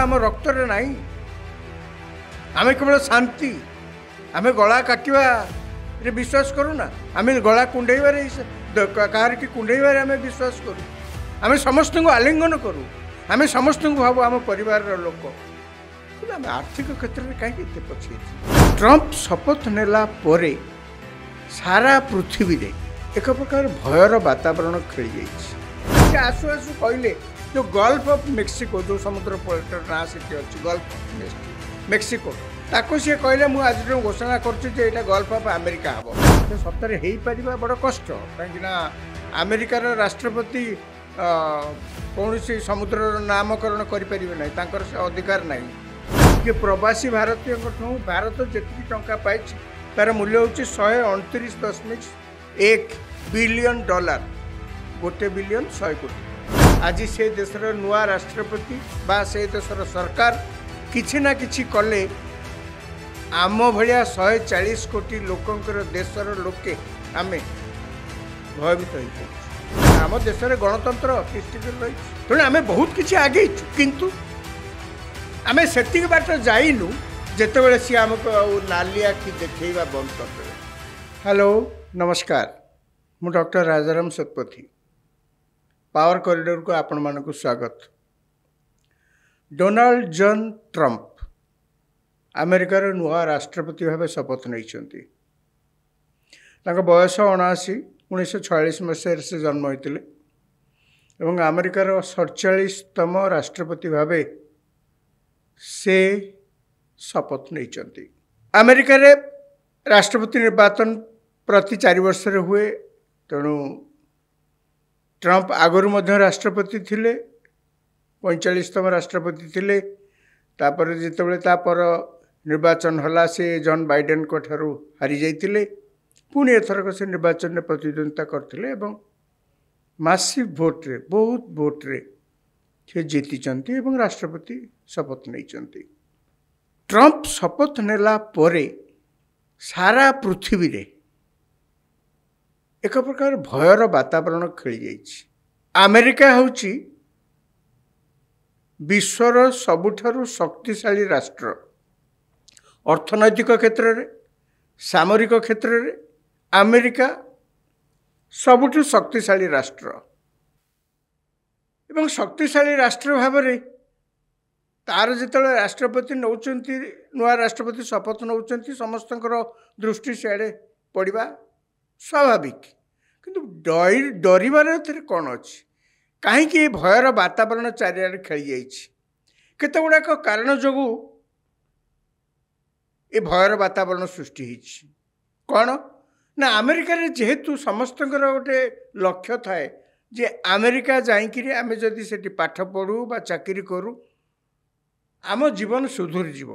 आम रक्त नहीं आम केवल शांति आम गला काटवा विश्वास करूना आम गला कुंडेबार कहार की कुंडेबार आम विश्वास करूँ आम समस्त को आलिंगन करूँ आम समस्त को भाव आम परिवार लोक आम आर्थिक क्षेत्र में कहीं पछे ट्रंप शपथ नेला परे सारा पृथ्वी रे एक प्रकार भयर वातावरण खेली जाइए आसु आसु कहले जो गल्फ ऑफ मेक्सिको जो समुद्र पलटर ना से गल्फ ऑफ मेक्सिको ताको सी कहले मुझे आज घोषणा कर गल्फ ऑफ अमेरिका हम सतरे हो पार बड़ कष्ट कहीं अमेरिकार राष्ट्रपति कौन सी समुद्र नामकरण करें से अधिकार ना कि प्रवासी भारतीय भारत जी टंका पाई तार मूल्य हूँ 129.1 बिलियन डॉलर 1 बिलियन 100 कोटी आज से देशर नुआ राष्ट्रपति बा से देशर सरकार किछि ना किछि कले आम भाया 140 कोटी लोकंकर देशर लोके आमे भयभीत हो आम देशर गणतंत्र रही तेणु आम बहुत किछि आगे किंतु आम से बाट जाइनु जितेबाला सी आमको नाली आखि देखा बंद करदे। हेलो नमस्कार मु doctor Rajaram Satpathy power corridor को आपण मानक स्वागत। डोनाल्ड जॉन ट्रंप अमेरिकार नुआ राष्ट्रपति भाव शपथ नहीं बयस 1946 मसीह से जन्म होते एवं अमेरिकार 47तम राष्ट्रपति भाव से शपथ नहीं। अमेरिका रे राष्ट्रपति निर्वाचन प्रति 4 वर्ष हुए तेणु ट्रंप आगुरी मध्य राष्ट्रपति थिले 45तम राष्ट्रपति थिले तापर जितेबाला तापर निर्वाचन होला से जॉन बाइडेन को ठारू हारी जाइतिले पुणी एथरक से निर्वाचन में प्रतिद्वंदिता करथिले एवं मासिव भोट रे बहुत भोट रे से जीतिचंती एवं राष्ट्रपति शपथ नहीं। ट्रंप शपथ नेला परे सारा पृथ्वी रे एक प्रकार भयर वातावरण खेली जाइए। अमेरिका होची विश्वर सबुठारु शक्तिशाली राष्ट्र अर्थनैतिक क्षेत्र रे सामरिक क्षेत्र रे अमेरिका सबुठु शक्तिशाली राष्ट्र एवं शक्तिशाली राष्ट्र भाव में तार जिते राष्ट्रपति नौचंती नुआ राष्ट्रपति शपथ नौचंती समस्त दृष्टि सियाड़े पड़ा स्वाभाविक किंतु डरबार कौन अच्छी कहीं भयर वातावरण चारिआडे खेली जाते गुड़ाक कारण जो ये भयर वातावरण सृष्टि होती कौन ना अमेरिका जेहेतु समस्त गोटे लक्ष्य थाए जे अमेरिका जाइकिरी आमे जदि सेठी पाठ पढ़ू बा चाकरी करूँ आम जीवन सुधुरी जीव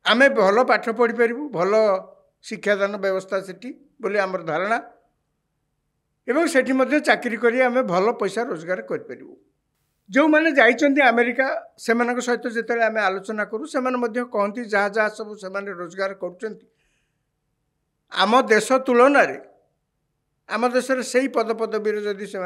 आमे भल पाठ पढ़ी पारिबु भल शिक्षादान व्यवस्था सेठी बोली आमर धारणा एवं सेठी मध्य चाकरी करी आमे भल पैसा रोजगार कर परिबु। जो माने जाइचंती अमेरिका सेमानक सहित जेतेले आमे आलोचना करू सेमाने मध्य कहंती जहाँ जहाँ सब सेमाने रोजगार करूचंती आम देश तुलन रे आम देश में से पदपदवी जदि से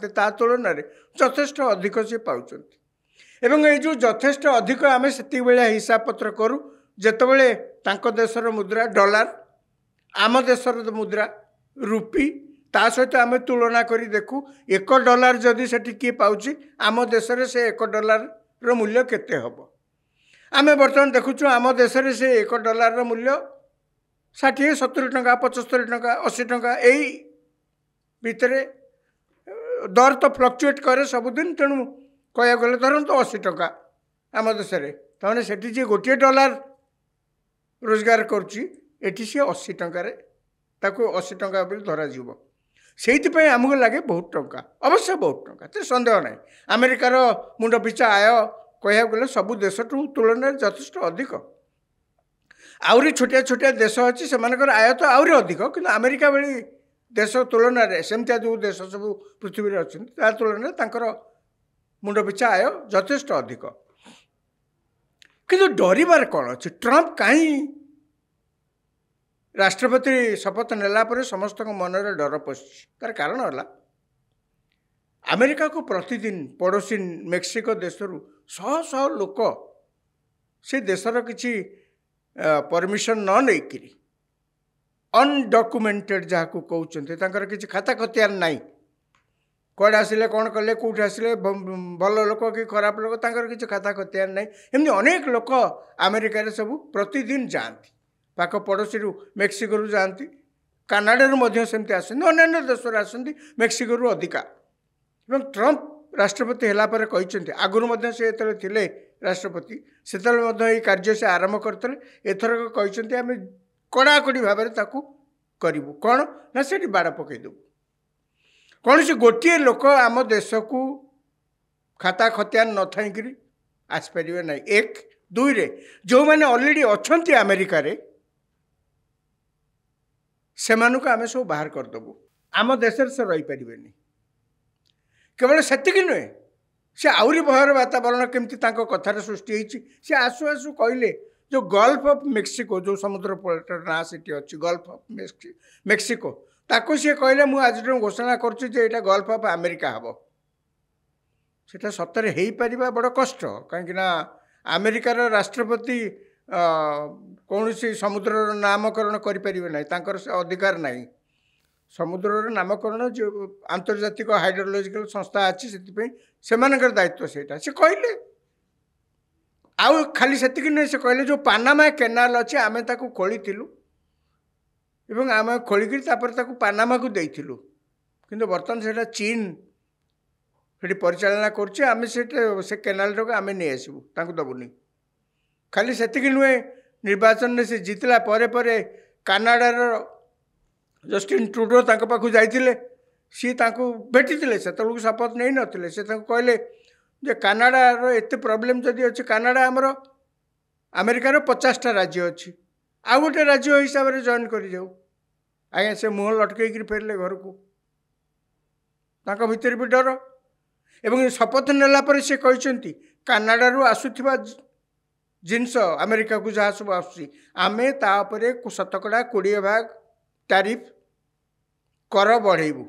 था तुलन में यथेष्ट अधिक से पाँच एवं ये जो यथेष्ट अधिक आम से हिसाब पत्र करूँ जितेबले देशर मुद्रा डॉलर आम देशर मुद्रा रुपी ता सहित आम तुलना करी देखू $1 जदि से किए पाँच आम देश में से $1 मूल्य केते हम आम बर्तमान देखुचु आम देश में से $1 मूल्य 60 70 टंका 75 टंका 80 टंका यही भितर दर तो फ्लक्चुएट करे सबुदिन तेणु कह गले धरत 80 टंका आम देश में से गोटे $1 रोजगार करुच्ची सी 80 टंकार 80 टंका धरा से आमको लगे बहुत टंका अवश्य बहुत टंका तो सन्देह ना अमेरिकार मुंड पिछा आय कह गले सबू देश तुलन में यथेष्ट अधिक आहरी छोटिया छोटिया देश अच्छी से आय तो आहरी अधिक कि अमेरिका भली देश तुलन में सेमतिया जो देश सब पृथ्वी अच्छा तुलन में मुंड पिछा आय यथेष्ट अधिक किंतु डरबार कौन अच्छे ट्रंप कहीं राष्ट्रपति शपथ नेला पर समस्त मन में डर पशि तार कारण है अमेरिका को प्रतिदिन पड़ोसी मेक्सिको देशरू शह शह लोक से देशर किसी परमिशन न लेकिरी अनडॉक्यूमेंटेड जहाँ को कहते किसी खाता खतियान नाई कौड़े आसिले कौन कले कौटे आसिले भल लोक कि खराब लोक तांकर किसी खाता खतियान नाई एमती अनेक लोक अमेरिका रे सब प्रतिदिन जाती पाख पड़ोसी मेक्सिको जाती कानाडा सेमती आसती अन्य देश आसती मेक्सिको अधिका ट्रंप राष्ट्रपति है कहते आगुरी से थे राष्ट्रपति से कार्य से आरंभ करते एथरक कहते आम कड़ाकड़ी भाव करूँ कौन ना से बाड़ पकईदेव कौन से गोटे लोक आम देश को खाता खतियान न थी आसपारे ना एक दुई रे जो मैंने ऑलरेडी अच्छा अमेरिका रे से आम सब बाहर करदेबू आम देश से रही पारे केवल सेतिकी नुहे से आहरी भयर वातावरण केमती कथार सृष्टि होती सी आसु आसु कहले जो गल्फ ऑफ मेक्सिको जो समुद्र पलटर ना से अच्छी गल्फ ऑफ मेक्सिको ताको सी कहले मुझे आज घोषणा करुँचा गल्फ ऑफ अमेरिका हम सेटा सतरे हो पार बड़ कष्ट कहीं अमेरिकार राष्ट्रपति कौन सी समुद्र नामकरण करें ना से अधिकार नहीं समुद्र नामकरण जो आंतर्जातिक हाइड्रोलॉजिकल संस्था अच्छी से दायित्व से कहले आउ खाली से नहीं से कहले जो पानामा केनाल अच्छे आम खोली आम खोलिक पानामा को देलु कि बर्तमान से चीन से परिचालना करें से केनाल टाक आम नहीं आसबू दबुनी खाली से नुहे निर्वाचन में से जीतला परे कानाडार जस्टिन ट्रुडो पाखु जाइए सी भेटी से शपथ नहीं नथिले से कहले जे कानाडार एत प्रोब्लेम जदि अच्छे कानाडा आमर अमेरिकार 50टा राज्य अच्छी आ गोटे राज्य हिसाब से जॉइन कर जाऊ आज्ञा से मुह लटकई फेरले घर को भितर भी डर एवं शपथ नेला पर से कहते कानाडारू आसुथिबा जिनस अमेरिका को जहाँ सब आमे तापरे शतकड़ा 20% टैरिफ कर बढ़ेबू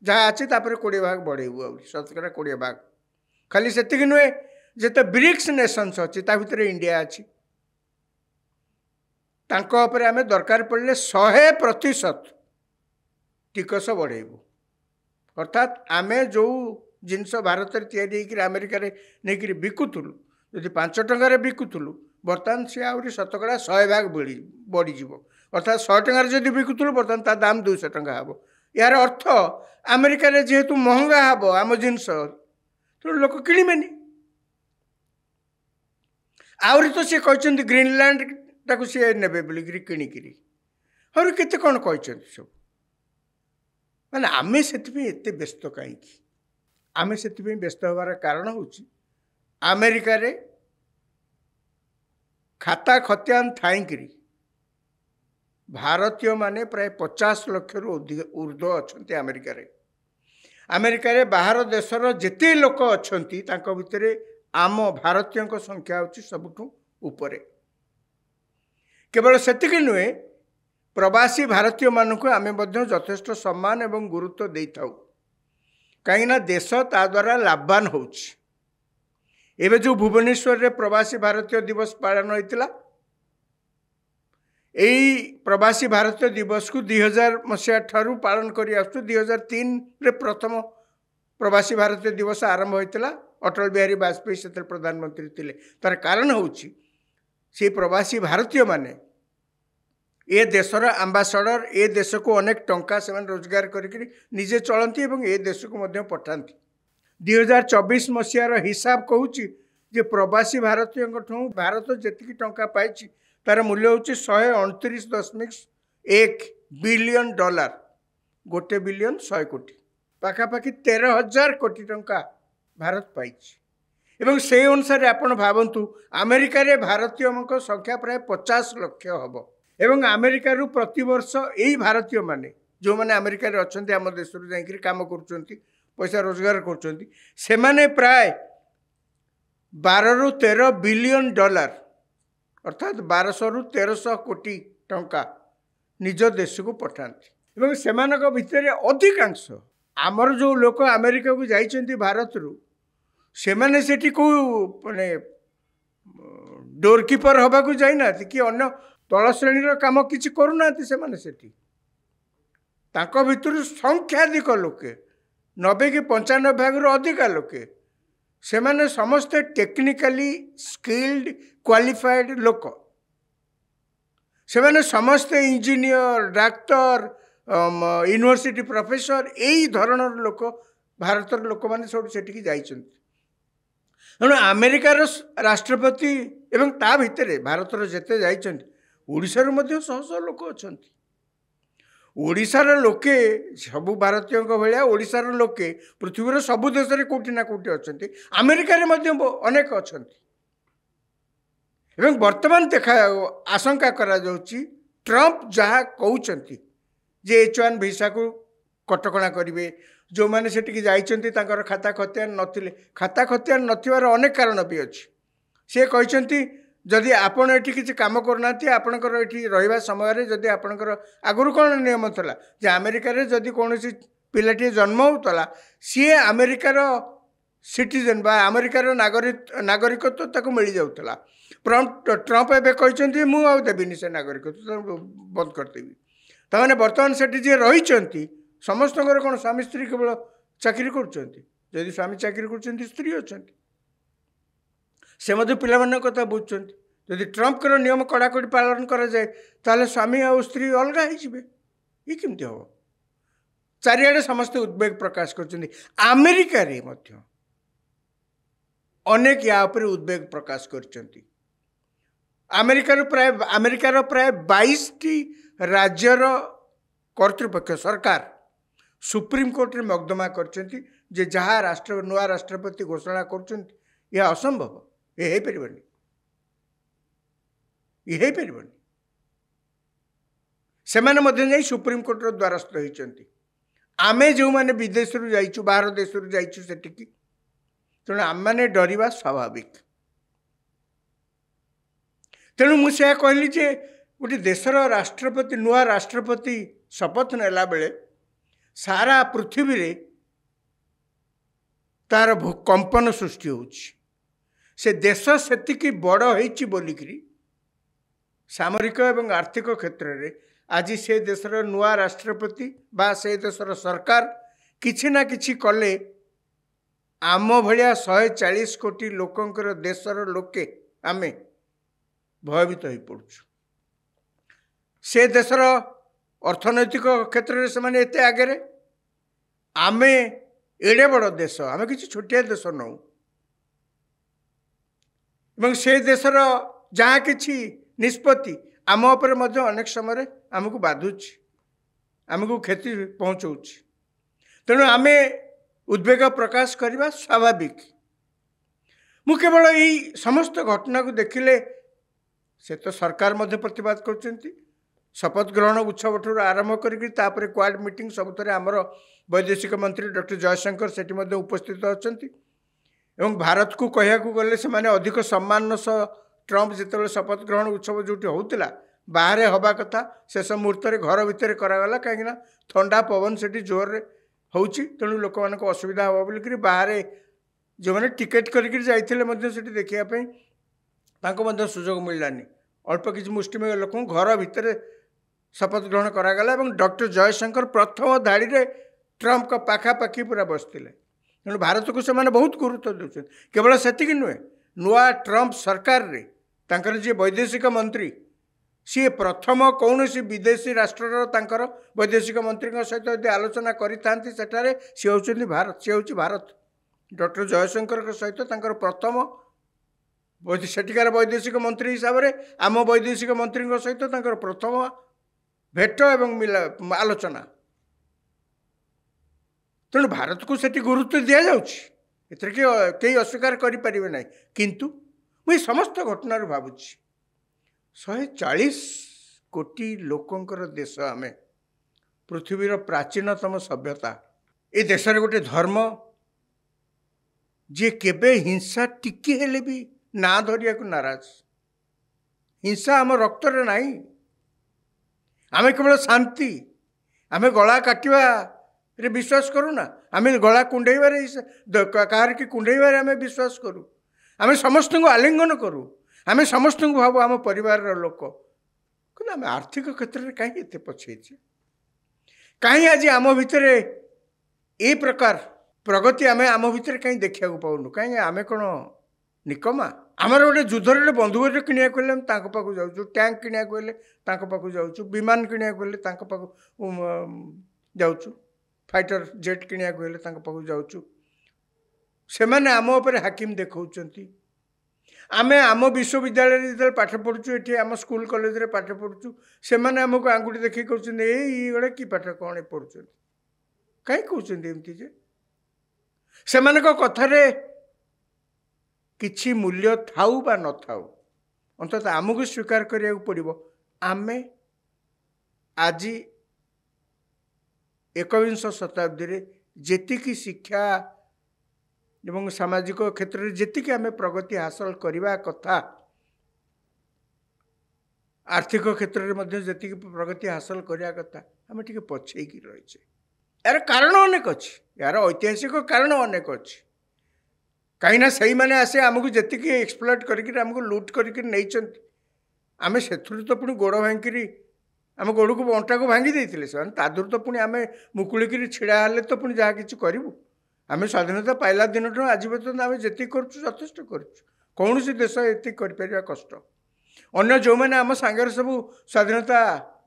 जहाँ अच्छे 20% बढ़ेबू आ शतकड़ा 20% खाली से नुहे जिते ब्रिक्स नेशंस अच्छी भितर इंडिया अच्छी आम दरकार पड़े 100% टिकस बढ़ेबू अर्थात आमे जो जिनस भारत में अमेरिका नहीं बिकुलु यदि 5 टंकार बिकुलु बर्तमान सी आहरी शतकड़ा 100% बढ़ीज अर्थात 100 टंकार जब बिकुलु बर्तमान ता दाम 200 टंका हम यार अर्थ अमेरिका रे जेहेतु महंगा हम आम जिनस तो लोक किणवेनि आहरी तो सी कहते ग्रीनलैंड टाक सी ने बोलिकी किणिकी और केते कौन कहते सब माने आमे से व्यस्त कहीं आमे से व्यस्त हबार कारण हूँ अमेरिका रे खाता खतियान थाईकरी भारतीय माने प्राय 50 लाख रु ऊर्ध्व अच्छा अमेरिका रे बाहर देशर जेते लोक अच्छा भितर आम भारतीय संख्या हूँ सबुठू उपरे केवल सेतिकी नुहे प्रवासी भारतीय मानक आम यथेष्ट सम्मान एवं गुरुत्व दे था कहीं देश ता द्वारा लाभवान होउछि एवं जो भुवनेश्वर रे प्रवासी भारतीय दिवस पालन होता यही प्रवासी भारतीय दिवस को 2000 मसीहा ठारू पालन कर 2003 रे प्रथम प्रवासी भारतीय दिवस आरंभ होता अटल बिहारी वाजपेयी से प्रधानमंत्री थे तार कारण होउछि से प्रवासी भारतीय माने ए देशर आंबासाडर ए देश को अनेक टंका से रोजगार करके निजे चलती एवं ए देश को मध्य पठाती 2024 मसीहार हिसाब कहूँ जे प्रवासी भारतीय भारत जी टंका पाई तार मूल्य हूँ 129.1 बिलियन डॉलर 1 बिलियन 100 कोटी पाखापाखि 13,000 कोटी टंका भारत पाई एवं से अनुसार आपण भावतु अमेरिका रे भारतीय संख्या प्राय 50 लाख हम एवं अमेरिका रु प्रति वर्ष यही भारतीय माने जो माने अमेरिका रे अछंती आम देश रु जाई काम करुचंती पैसा रोजगार करुचंती से माने प्राय 12 रु 13 बिलियन डॉलर अर्थात 1200 रु 1300 कोटी टंका निज देश को पठाती एवं सेमानक भितर अधिकांश आमर जो लोक अमेरिका को जाइछन्ति भारतरू सेमाने सेठी को माने डोरकीपर हवा को जाइना कि अन्य तल श्रेणीर काम किसी करूना सेठी तांको भितर संख्याधिक लोके 90 कि 95 भाग अधिका लोके से माने समस्ते टेक्निकली स्किल्ड क्वालिफाइड लोक से माने समस्ते इंजीनियर डाक्तर यूनिवर्सिटी प्रोफेसर यही धरणर लोक भारतर लोक मैंने सब सेठी जाइछन्ति तेणु अमेरिकार राष्ट्रपति एवं ता भितर भारतर जेते जाइछन्ति ओडिशार मध्य शह शह लोक अछन्ति ओडिशार लोके सबु भारतीय भाया ओडिशार लोके पृथ्वीर सबु देश में कोटि ना कोटि अछन्ति अमेरिका रे मध्य अनेक अछन्ति एवं वर्तमान देखा आशंका करा जाउची ट्रंप जहाँ कहउछन्ति जे H1 वीसा को कटकणा करिवे जो माने सेठी जाइछन्ति तांकर खाता खतियान नथिले खाता खतियान नथिवार अनेक कारण भी अछि से कहइछन्ति जदि आपण एठी किसी काम करनाती आपणकर एठी रहिबा समय रे जदि आपणकर आगुरु कोन नियम थला जे अमेरिका रे जदि कोनोसी पिलाटी जन्म होतला सी अमेरिकार सिटीजन बा अमेरिकार नागरिकत्व ताको मिल जाउतला ट्रंप एबे कहइछन्ति मु आ देबिनी से नागरिकत्व बंद करदेबी ताने वर्तमान सेठी जे रहिछन्ति समस्त कौन स्वामी स्त्री केवल चाकरी कर स्वामी चाकरी कर स्त्री अच्छा से पिला कथा बुझुं जदि ट्रंप नियम कड़ाकड़ी पालन कराए ताले स्वामी आ स्त्री अलग ये केमती हम चारिआडे समस्ते उद्वेग प्रकाश कर अमेरिका रे मध्य अनेक या उद्वेग प्रकाश कर अमेरिकार प्राय 22 राज्यर कर्तृपक्ष सरकार सुप्रीम कोर्ट रे मकदमा करछन्ति जे जहाँ नुआ राष्ट्रपति घोषणा करछन्ति यह असंभव ये हो पारिबनी ये हो पारिबनी सेमाने मध्य जाई सुप्रीम कोर्ट रो द्वारस्थ होइछन्ति आमे जो माने विदेश रु जाइछु बाहर देश रु जाइछु सेटिकी तेणु आम माने डरिबा स्वाभाविक तेणु मुझे कहली जे गोटे देशर राष्ट्रपति नुआ राष्ट्रपति शपथ नेला बेले सारा पृथ्वी रे तार भूकंपन सृष्टि होछि से देश सेतिकी बड़ होइछि बोलिकरी सामरिक एवं आर्थिक क्षेत्र रे आज से देशर नुआ राष्ट्रपति बा से देशर सरकार किछि ना किछि कले आम भलिया 140 कोटी लोकंकर देशर लोके आमे भयभीत हो पड़छु से देशर अर्थनैतिक क्षेत्र में से एते आगे आमे एड़े बड़ देश आमे किसी छोटिया देश नौ एवं से देशर जहाँ किछि निष्पत्ति आम उपर मध्य अनेक समय आमको बाधुछि आमको क्षति पहुँचाऊछि तेणु आमे उद्वेग प्रकाश करवा स्वाभाविक मु केवल यही समस्त घटना को देखिले से तो सरकार मध्य प्रतिवाद करछन्ति शपथ ग्रहण उत्सव ठूर आरंभ कर क्वाड मीटिंग सबुथ आमर वैदेशिक मंत्री डॉक्टर जयशंकर सेठी मध्य उपस्थित अछन्ति एवं भारत को कहया गले से माने अधिक सम्मान सह ट्रंप जिते शपथ ग्रहण उत्सव जो होता बाहर हवा कथा शेष मुहूर्त घर भितर करागला कहीं ठंडा पवन से जोर होची तेणु लोक मान असुविधा हम बोलिक बाहर जो मैंने टिकेट करके देखापी सुजोग मिललानी अल्प किसी मुष्टिमेय लोक घर भितर शपथ ग्रहण करागला डॉक्टर जयशंकर प्रथम धाड़ी रे ट्रंप का पाखापाखि पूरा बसते तेणु भारत को से बहुत गुरुत्व दे केवल से नुहे नुआ ट्रंप सरकार रे तांकर जी वैदेशिक मंत्री सी प्रथम कौन सी विदेशी राष्ट्र वैदेशिक मंत्री सहित यदि आलोचना करें सी हूँ भारत सी हूँ भारत डॉक्टर जयशंकर सहित प्रथम सेठिकार वैदेशिक मंत्री हिसाब से आम वैदेशिक मंत्री सहित प्रथम भेट एवं आलोचना तेणु भारत को सेठी गुरुत्व दि जाऊँगी कई अस्वीकार करें ना किंतु मुझे समस्त घटना भावुँ 140 कोटी लोकंकर देश आमे पृथ्वीर प्राचीनतम सभ्यता ए देश गोटे धर्म जे केबे हिंसा टिके हेले भी ना धरिया को नाराज हिंसा आम रक्त रे नहीं आमे केवल शांति आमे गला काटिवा रे विश्वास करूना आम गला कुंडेबारे कहार कि कुंडेबारे आम विश्वास करूँ आम समस्त को आलिंगन करूँ आम समस्त को भावु आम परिवार लोक कि आम आर्थिक क्षेत्र में कहीं एत पछे कहीं आज आम भितर ए प्रकार प्रगति आम आम भितर कहीं देखा पाऊनु कहीं आम कौन निकमा आमर गोटे युद्धर बंधुक किणा को पाक जाऊँ टैंक किणा को पाक जाऊँ विमान किणा को जाऊँ फाइटर जेट किणा को पाक जाऊँ से मैंने आम उपर हाकिम देखा आम आम विश्वविद्यालय जो पाठ पढ़ुचु ये आम स्कूल कॉलेज रे पाठ पढ़ुचु से मैंने आमको आंगुठी देखिए कहते ये गोटे कि पाठ कौन पढ़ुं कहीं कहते एमती जे से कथार किछि मूल्य थाऊ बा न थाऊ अंततः आमको स्वीकार करिया पड़िबो आमे आज एकविंश शताब्दी रे जेतिकी शिक्षा एवं सामाजिक क्षेत्र में जेतिकी आमे प्रगति हासिल करबा कथा आर्थिक क्षेत्र में मध्य जेतिकी प्रगति हासिल करबा कथा आमे टिके पछेकी रहिछे यार कारण अनेक अच्छी यार ऐतिहासिक कारण अनेक अच्छी कहीं से मैंने आसे आमको जी एक्सप्लॉइट करके लुट करके आम से तो पुणी गोड़ भांगी आम गोड़ को अंटा को भांगी देते से तादूर तो पुणी आम मुकुलिकी छिड़ा हेले तो पुणी जहाँ कि करूँ आम स्वाधीनता पाइला दिन आज पर्यटन आम जी करेष्ट कौन सी देश ये कर कष्ट अन्य जो मैंने आम सांगे सब स्वाधीनता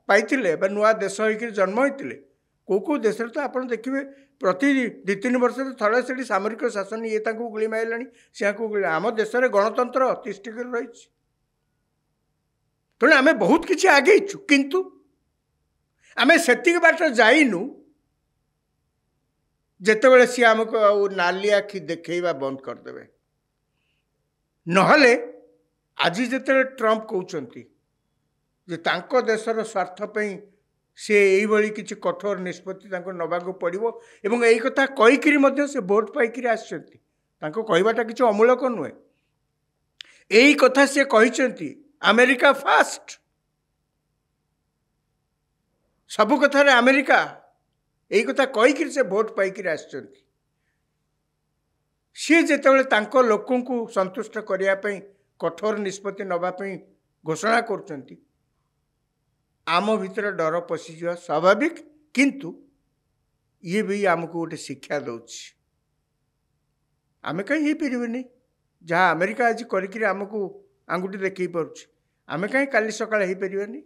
पाई नुआ देश होकर जन्म होते कौ देश तो आप देखिए प्रति 2-3 वर्ष थोड़े से सामरिक शासन ये गुली मारा सी गुली आम देश में गणतंत्र तिष्ठिक रही तेणु आम बहुत किसी आगेचु किंतु आम से बाट जाइनु जिते सी आमको नाली आखि देखा बंद करदे नहले आज जिते ट्रंप कहते देशर स्वार्थपाई सी यही किसी कठोर निष्पत्ति नवाक पड़ो एवं यही कथा कहीकि से भोट पाई आसबाटा किसी अमूलक नुहे यही कथा सी कहते अमेरिका फास्ट सबु कथार अमेरिका यही कथा कहीकि से भोट पाई आस सी जिते लोक संतुष्ट करने कठोर निष्पत्ति नवाई घोषणा कर आम भीतर डर पशिजा स्वाभाविक किंतु ये भी आमको गोटे शिक्षा दौर आम कहीं पारे जहाँ अमेरिका आज करमको आंगुठी देख पार्छ आम कहीं काली सकाल हो पारे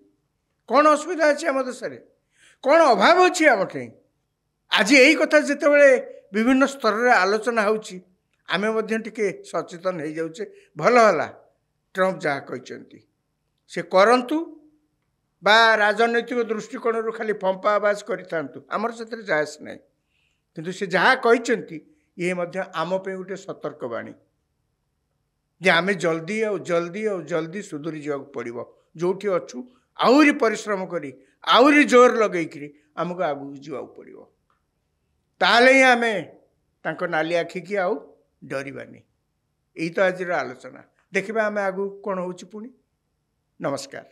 कौन असुविधा अच्छी आम देश में कौन अभाव अच्छी आम ठाई आज यही कथा जिते विभिन्न स्तर में आलोचना होमें सचेतन हो जाऊे भल है ट्रंप जहाँ कहते से करंतु बा राजनैतिक दृष्टिकोण खाली फंपा आवाज करमर से जायस ना किंतु से जहाँ कहते ये आम पे गोटे सतर्कवाणी जे आम जल्दी जल्दी सुधरी जा पड़ो जो अच्छु आहरी परिश्रम करी आहरी जोर लगे आमको आगू जावाक पड़ो ताले ही आम नाली आखिकी आउ डरबानी यही तो आज आलोचना देखा आम आगू कौन हो पुणी नमस्कार।